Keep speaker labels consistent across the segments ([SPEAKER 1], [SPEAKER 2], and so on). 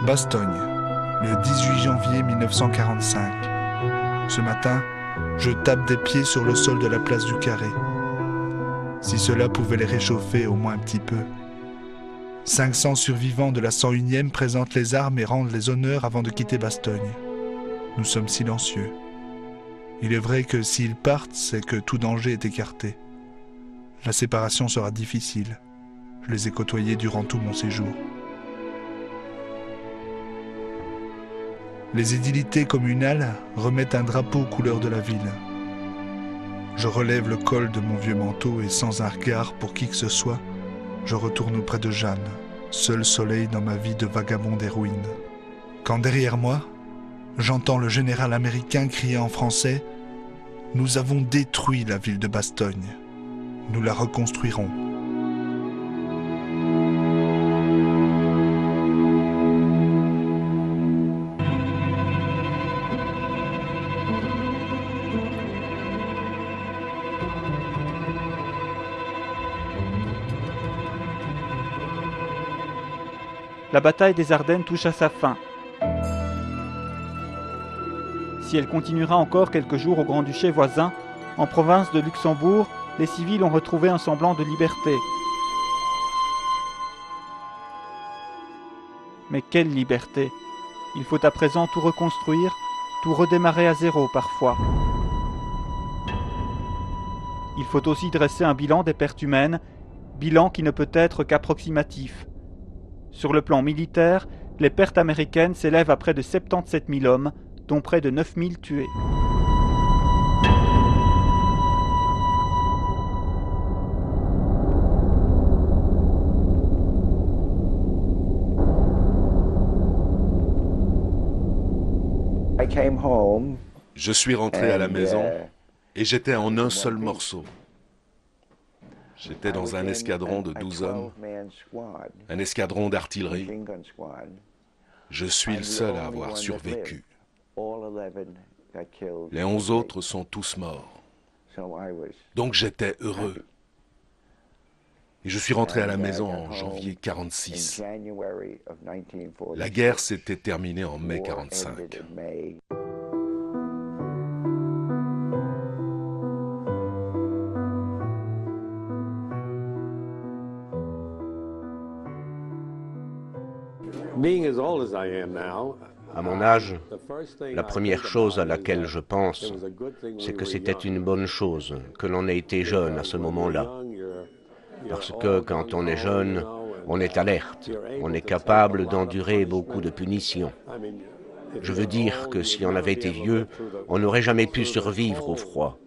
[SPEAKER 1] Bastogne, le 18 janvier 1945. Ce matin, je tape des pieds sur le sol de la place du Carré. Si cela pouvait les réchauffer au moins un petit peu. 500 survivants de la 101e présentent les armes et rendent les honneurs avant de quitter Bastogne. Nous sommes silencieux. Il est vrai que s'ils partent, c'est que tout danger est écarté. La séparation sera difficile. Je les ai côtoyés durant tout mon séjour. Les édilités communales remettent un drapeau aux couleurs de la ville. Je relève le col de mon vieux manteau et sans un regard pour qui que ce soit, je retourne auprès de Jeanne, seul soleil dans ma vie de vagabond des ruines. Quand derrière moi, j'entends le général américain crier en français « Nous avons détruit la ville de Bastogne. Nous la reconstruirons. »
[SPEAKER 2] La bataille des Ardennes touche à sa fin. Si elle continuera encore quelques jours au Grand-Duché voisin, en province de Luxembourg, les civils ont retrouvé un semblant de liberté. Mais quelle liberté! Il faut à présent tout reconstruire, tout redémarrer à zéro parfois. Il faut aussi dresser un bilan des pertes humaines, bilan qui ne peut être qu'approximatif. Sur le plan militaire, les pertes américaines s'élèvent à près de 77 000 hommes, dont près de 9 000 tués.
[SPEAKER 3] Je suis rentré à la maison et j'étais en un seul morceau. J'étais dans un escadron de 12 hommes, un escadron d'artillerie. Je suis le seul à avoir survécu. Les 11 autres sont tous morts. Donc j'étais heureux. Et je suis rentré à la maison en janvier 1946. La guerre s'était terminée en mai 1945.
[SPEAKER 4] À mon âge, la première chose à laquelle je pense, c'est que c'était une bonne chose que l'on ait été jeune à ce moment-là. Parce que quand on est jeune, on est alerte, on est capable d'endurer beaucoup de punitions. Je veux dire que si on avait été vieux, on n'aurait jamais pu survivre au froid.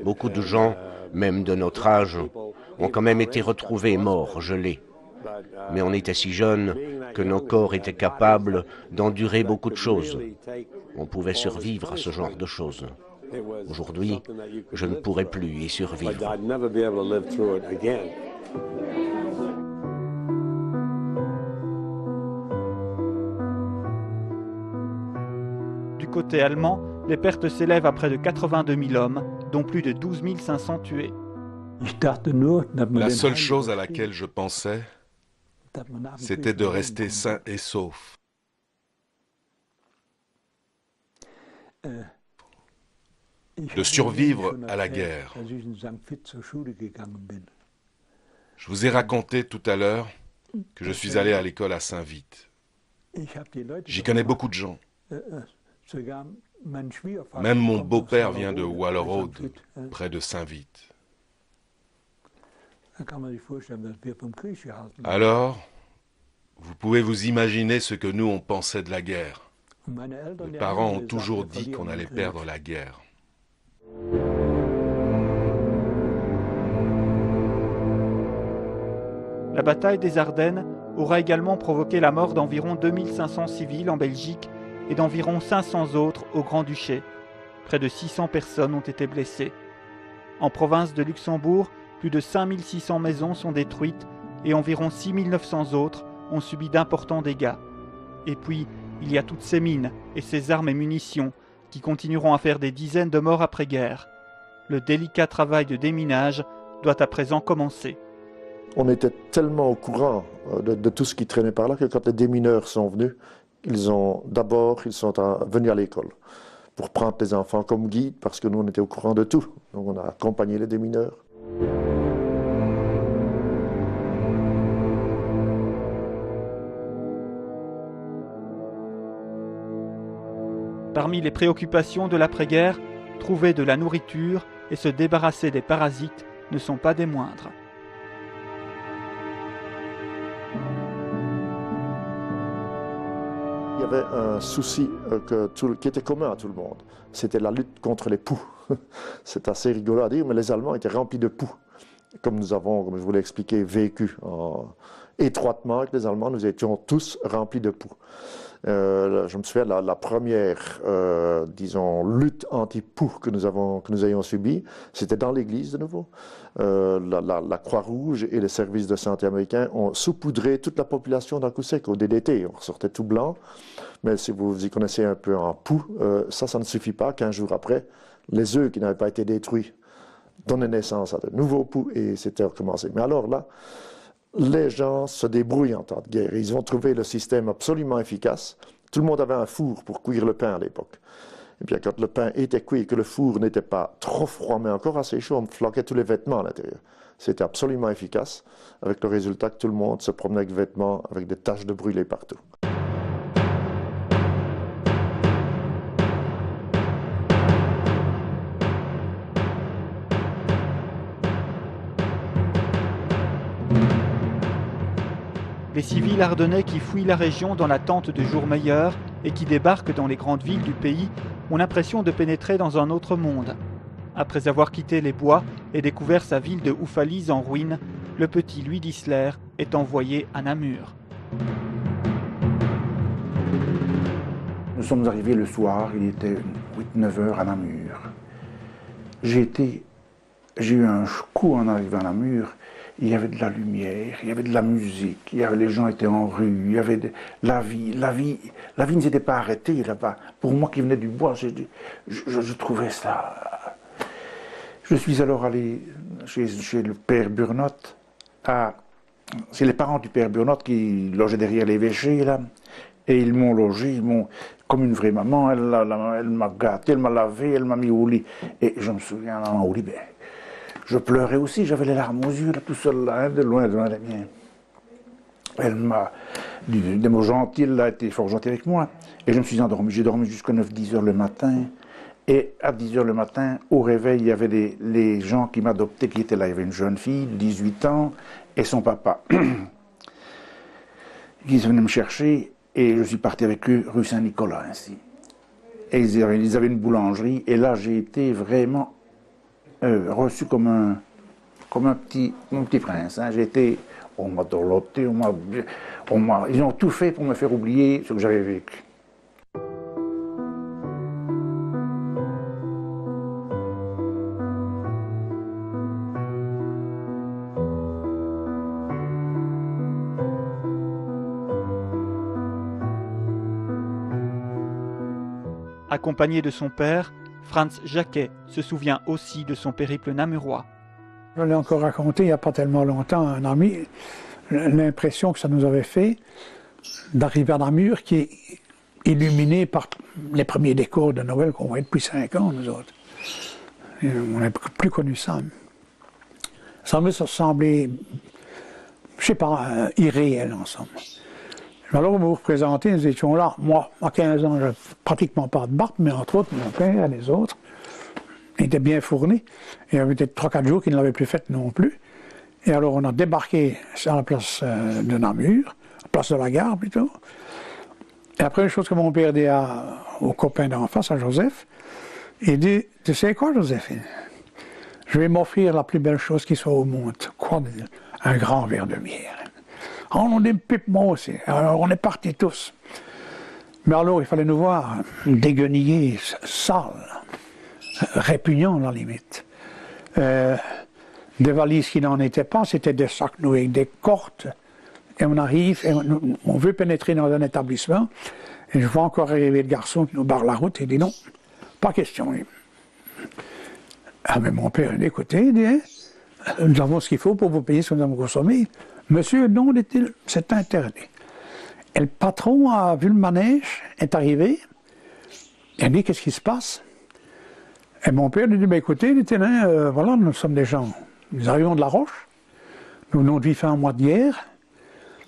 [SPEAKER 4] Beaucoup de gens, même de notre âge, ont quand même été retrouvés morts, gelés. Mais on était si jeunes que nos corps étaient capables d'endurer beaucoup de choses. On pouvait survivre à ce genre de choses. Aujourd'hui, je ne pourrais plus y survivre.
[SPEAKER 2] Du côté allemand, les pertes s'élèvent à près de 82 000 hommes, dont plus de 12 500 tués.
[SPEAKER 3] La seule chose à laquelle je pensais, c'était de rester sain et sauf. De survivre à la guerre. Je vous ai raconté tout à l'heure que je suis allé à l'école à Saint-Vith. J'y connais beaucoup de gens. Même mon beau-père vient de Wallerode, près de Saint-Vith. Alors, vous pouvez vous imaginer ce que nous on pensait de la guerre. Mes parents ont toujours dit qu'on allait perdre la guerre.
[SPEAKER 2] La bataille des Ardennes aura également provoqué la mort d'environ 2500 civils en Belgique et d'environ 500 autres au Grand-Duché. Près de 600 personnes ont été blessées. En province de Luxembourg, plus de 5600 maisons sont détruites et environ 6900 autres ont subi d'importants dégâts. Et puis, il y a toutes ces mines et ces armes et munitions qui continueront à faire des dizaines de morts après-guerre. Le délicat travail de déminage doit à présent commencer.
[SPEAKER 5] On était tellement au courant de tout ce qui traînait par là que quand les démineurs sont venus, ils sont venus à l'école pour prendre les enfants comme guide parce que nous, on était au courant de tout. Donc on a accompagné les démineurs.
[SPEAKER 2] Parmi les préoccupations de l'après-guerre, trouver de la nourriture et se débarrasser des parasites ne sont pas des moindres.
[SPEAKER 5] Il y avait un souci qui était commun à tout le monde. C'était la lutte contre les poux. C'est assez rigolo à dire, mais les Allemands étaient remplis de poux. Comme nous avons, comme je vous l'ai expliqué, vécu étroitement avec les Allemands, nous étions tous remplis de poux. Je me souviens, la première, disons, lutte anti-poux que nous ayons subie, c'était dans l'église de nouveau. La Croix-Rouge et les services de santé américains ont saupoudré toute la population d'un coup sec au DDT. On ressortait tout blanc, mais si vous y connaissez un peu en poux, ça ne suffit pas. 15 jours après, les œufs qui n'avaient pas été détruits donnaient naissance à de nouveaux poux et c'était recommencé. Mais alors là, les gens se débrouillent en temps de guerre. Ils ont trouvé le système absolument efficace. Tout le monde avait un four pour cuire le pain à l'époque. Et bien, quand le pain était cuit et que le four n'était pas trop froid, mais encore assez chaud, on floquait tous les vêtements à l'intérieur. C'était absolument efficace, avec le résultat que tout le monde se promenait avec des vêtements avec des taches de brûlés partout.
[SPEAKER 2] Les civils ardennais qui fouillent la région dans l'attente de jours meilleurs et qui débarquent dans les grandes villes du pays ont l'impression de pénétrer dans un autre monde. Après avoir quitté les bois et découvert sa ville de Oufalise en ruine, le petit Louis Dissler est envoyé à Namur.
[SPEAKER 6] Nous sommes arrivés le soir, il était 8-9 heures à Namur. J'ai eu un coup en arrivant à Namur. Il y avait de la lumière, il y avait de la musique, les gens étaient en rue, il y avait la vie ne s'était pas arrêtée là-bas. Pour moi qui venais du bois, je trouvais ça. Je suis alors allé chez le père Burnotte, c'est les parents du père Burnotte qui logeaient derrière l'évêché là, et ils m'ont logé, comme une vraie maman, elle m'a gâté, elle m'a lavé, elle m'a mis au lit, et je me souviens, maman au lit, je pleurais aussi, j'avais les larmes aux yeux, là, tout seul, là, hein, de loin les miens. Elle m'a dit des mots gentils, elle a été fort gentille avec moi. Et je me suis endormi, j'ai dormi jusqu'à 9-10 heures le matin. Et à 10 heures le matin, au réveil, il y avait les gens qui m'adoptaient qui étaient là. Il y avait une jeune fille de 18 ans et son papa. Ils venaient me chercher et je suis parti avec eux rue Saint-Nicolas, ainsi. Et ils avaient une boulangerie et là, j'ai été vraiment reçu comme un petit prince. Hein. On m'a dorloté, ils ont tout fait pour me faire oublier ce que j'avais vécu.
[SPEAKER 2] Accompagné de son père, Franz Jacquet se souvient aussi de son périple namurois.
[SPEAKER 7] Je l'ai encore raconté il n'y a pas tellement longtemps à un ami, l'impression que ça nous avait fait d'arriver à Namur qui est illuminé par les premiers décors de Noël qu'on voit depuis 5 ans, nous autres. Et on n'a plus connu ça. Ça me semblait, je ne sais pas, irréel ensemble. Alors, vous vous représentez, nous étions là. Moi, à 15 ans, je n'avais pratiquement pas de barbe, mais entre autres, mon père et les autres, étaient bien fournis. Il y avait peut-être 3-4 jours qu'ils ne l'avaient plus fait non plus. Et alors, on a débarqué sur la place de Namur, la place de la gare plutôt. Et après, une chose que mon père dit au copain d'en face, à Joseph, il dit, tu sais quoi, Joseph? Je vais m'offrir la plus belle chose qui soit au monde. Quoi? Un grand verre de bière. On est pipe, moi aussi. Alors, on est partis tous. Mais alors, il fallait nous voir déguenillés, sales, répugnants, à la limite. Des valises qui n'en étaient pas, c'était des sacs noués avec des cordes. Et on arrive, et on veut pénétrer dans un établissement. Et je vois encore arriver le garçon qui nous barre la route et dit non, pas question. Ah, mais mon père, écoutez, il dit, nous avons ce qu'il faut pour vous payer ce que nous avons consommé. Monsieur, non, dit-il, c'est interdit. Et le patron a vu le manège, est arrivé, il a dit, qu'est-ce qui se passe? Et mon père lui dit, écoutez, dit-il, voilà, nous sommes des gens, nous arrivons de la Roche, nous venons de vivre un mois de guerre,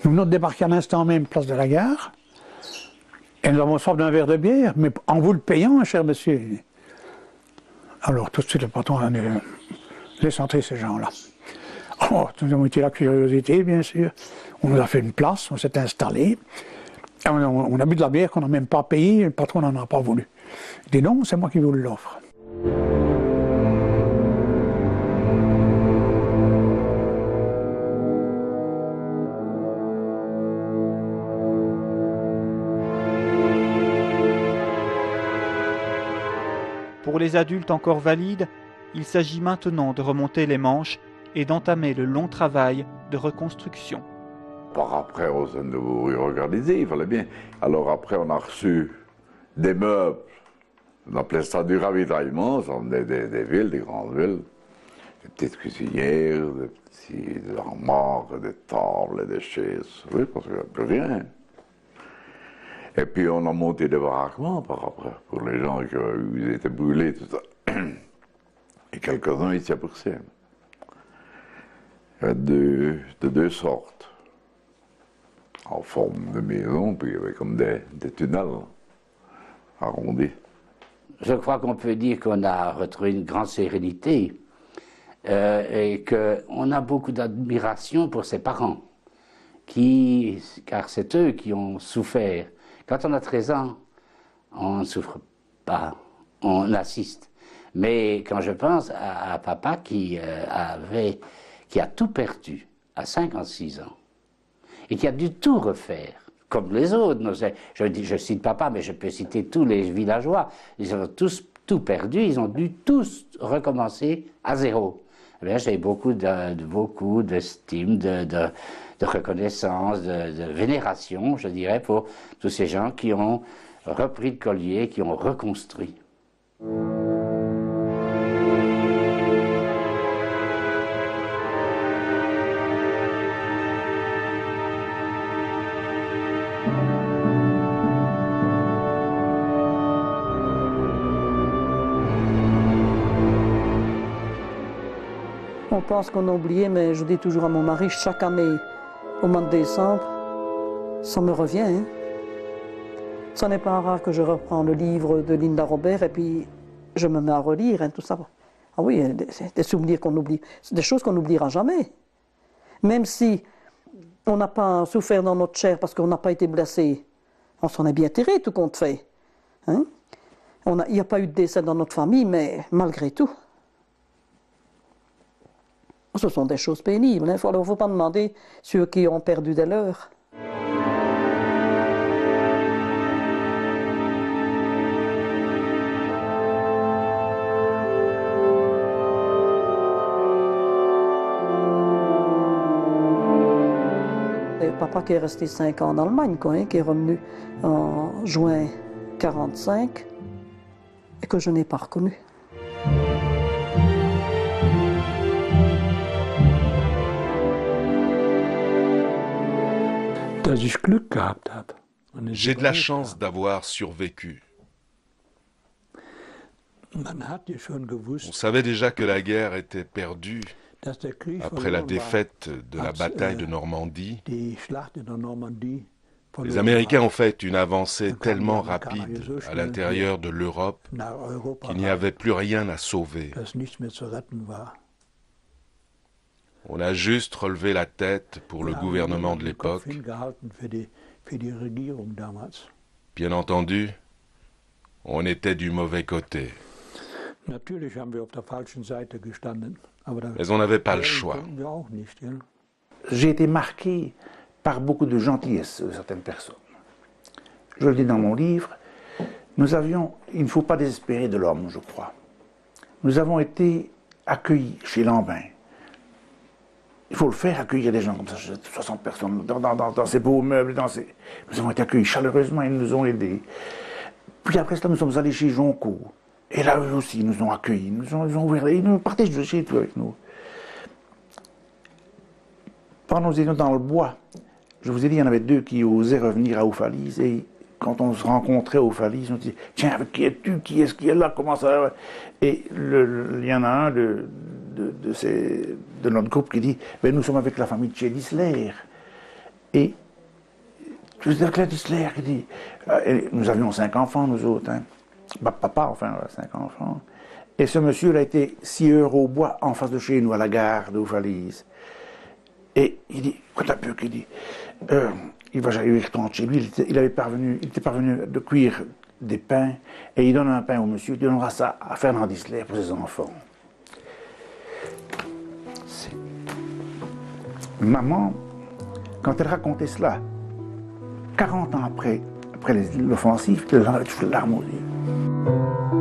[SPEAKER 7] nous venons de débarquer à l'instant même, place de la gare, et nous avons soif d'un verre de bière, mais en vous le payant, cher monsieur. Alors tout de suite, le patron a dit, laisse entrer ces gens-là. Oh, nous avons été la curiosité, bien sûr. On nous a fait une place, on s'est installé. On a bu de la bière qu'on n'a même pas payée, le patron n'en a pas voulu. Il dit non, c'est moi qui vous l'offre.
[SPEAKER 2] Pour les adultes encore valides, il s'agit maintenant de remonter les manches et d'entamer le long travail de reconstruction.
[SPEAKER 8] Par après, on s'est de vous réorganiser, il fallait bien. Alors après, on a reçu des meubles. On appelait ça du ravitaillement, ça venait des villes, des grandes villes. Des petites cuisinières, des armoires, des tables, des chaises. Oui, parce qu'il n'y avait plus rien. Et puis on a monté des baraquements par après, pour les gens qui étaient brûlés, tout ça. Et quelques-uns ici à Bruxelles. Il y avait de deux sortes. En forme de maison, puis il y avait comme des tunnels arrondis.
[SPEAKER 9] Je crois qu'on peut dire qu'on a retrouvé une grande sérénité et qu'on a beaucoup d'admiration pour ses parents, car c'est eux qui ont souffert. Quand on a 13 ans, on ne souffre pas, on assiste. Mais quand je pense à papa qui a tout perdu à 56 ans, et qui a dû tout refaire, comme les autres. Je cite papa, mais je peux citer tous les villageois. Ils ont tous tout perdu, ils ont dû tous recommencer à zéro. J'ai beaucoup d'estime, de reconnaissance, de vénération, je dirais, pour tous ces gens qui ont repris le collier, qui ont reconstruit.
[SPEAKER 10] On pense qu'on a oublié, mais je dis toujours à mon mari, chaque année, au mois de décembre, ça me revient. Hein. Ce n'est pas rare que je reprends le livre de Linda Robert et puis je me mets à relire, hein, tout ça. Ah oui, des souvenirs qu'on oublie, c'est des choses qu'on n'oubliera jamais. Même si on n'a pas souffert dans notre chair parce qu'on n'a pas été blessé, on s'en est bien tiré, tout compte fait. Hein. Il n'y a pas eu de décès dans notre famille, mais malgré tout. Ce sont des choses pénibles. Il ne faut pas demander ceux qui ont perdu des leurs. Et papa qui est resté 5 ans en Allemagne, quoi, hein, qui est revenu en juin 1945 et que je n'ai pas reconnu.
[SPEAKER 3] J'ai de la chance d'avoir survécu. On savait déjà que la guerre était perdue après la défaite de la bataille de Normandie. Les Américains ont fait une avancée tellement rapide à l'intérieur de l'Europe qu'il n'y avait plus rien à sauver. On a juste relevé la tête pour le gouvernement de l'époque. Bien entendu, on était du mauvais côté. Mais on n'avait pas le choix.
[SPEAKER 6] J'ai été marqué par beaucoup de gentillesse de certaines personnes. Je le dis dans mon livre, il ne faut pas désespérer de l'homme, je crois. Nous avons été accueillis chez Lambin. Il faut le faire, accueillir des gens comme ça, 60 personnes, dans ces beaux meubles, Nous avons été accueillis chaleureusement, ils nous ont aidés. Puis après cela, nous sommes allés chez Joncourt. Et là, eux aussi, ils nous ont accueillis, ils nous ont ouvert, ils nous partageaient chez tout avec nous. Pendant nous étions dans le bois, je vous ai dit, il y en avait 2 qui osaient revenir à Oufalise. Et quand on se rencontrait à Oufalise, on disait, tiens, qui es-tu? Qui est-ce qui est là? Comment ça va? Et il y en a un de notre groupe qui dit, ben, nous sommes avec la famille de chez Disler. Et je veux dire que la Disler, qui dit, nous avions 5 enfants, nous autres. Hein. Bah, papa, enfin, 5 enfants. Et ce monsieur, il a été 6 heures au bois, en face de chez nous, à la gare d'Oufalise. Et il dit, quoi t'as peur qu'il dit, il retourne chez lui, il était parvenu de cuire des pains, et il donne un pain au monsieur, il donnera ça à Fernand Disler pour ses enfants. Maman, quand elle racontait cela, 40 ans après l'offensive, elle avait toujours les larmes aux yeux.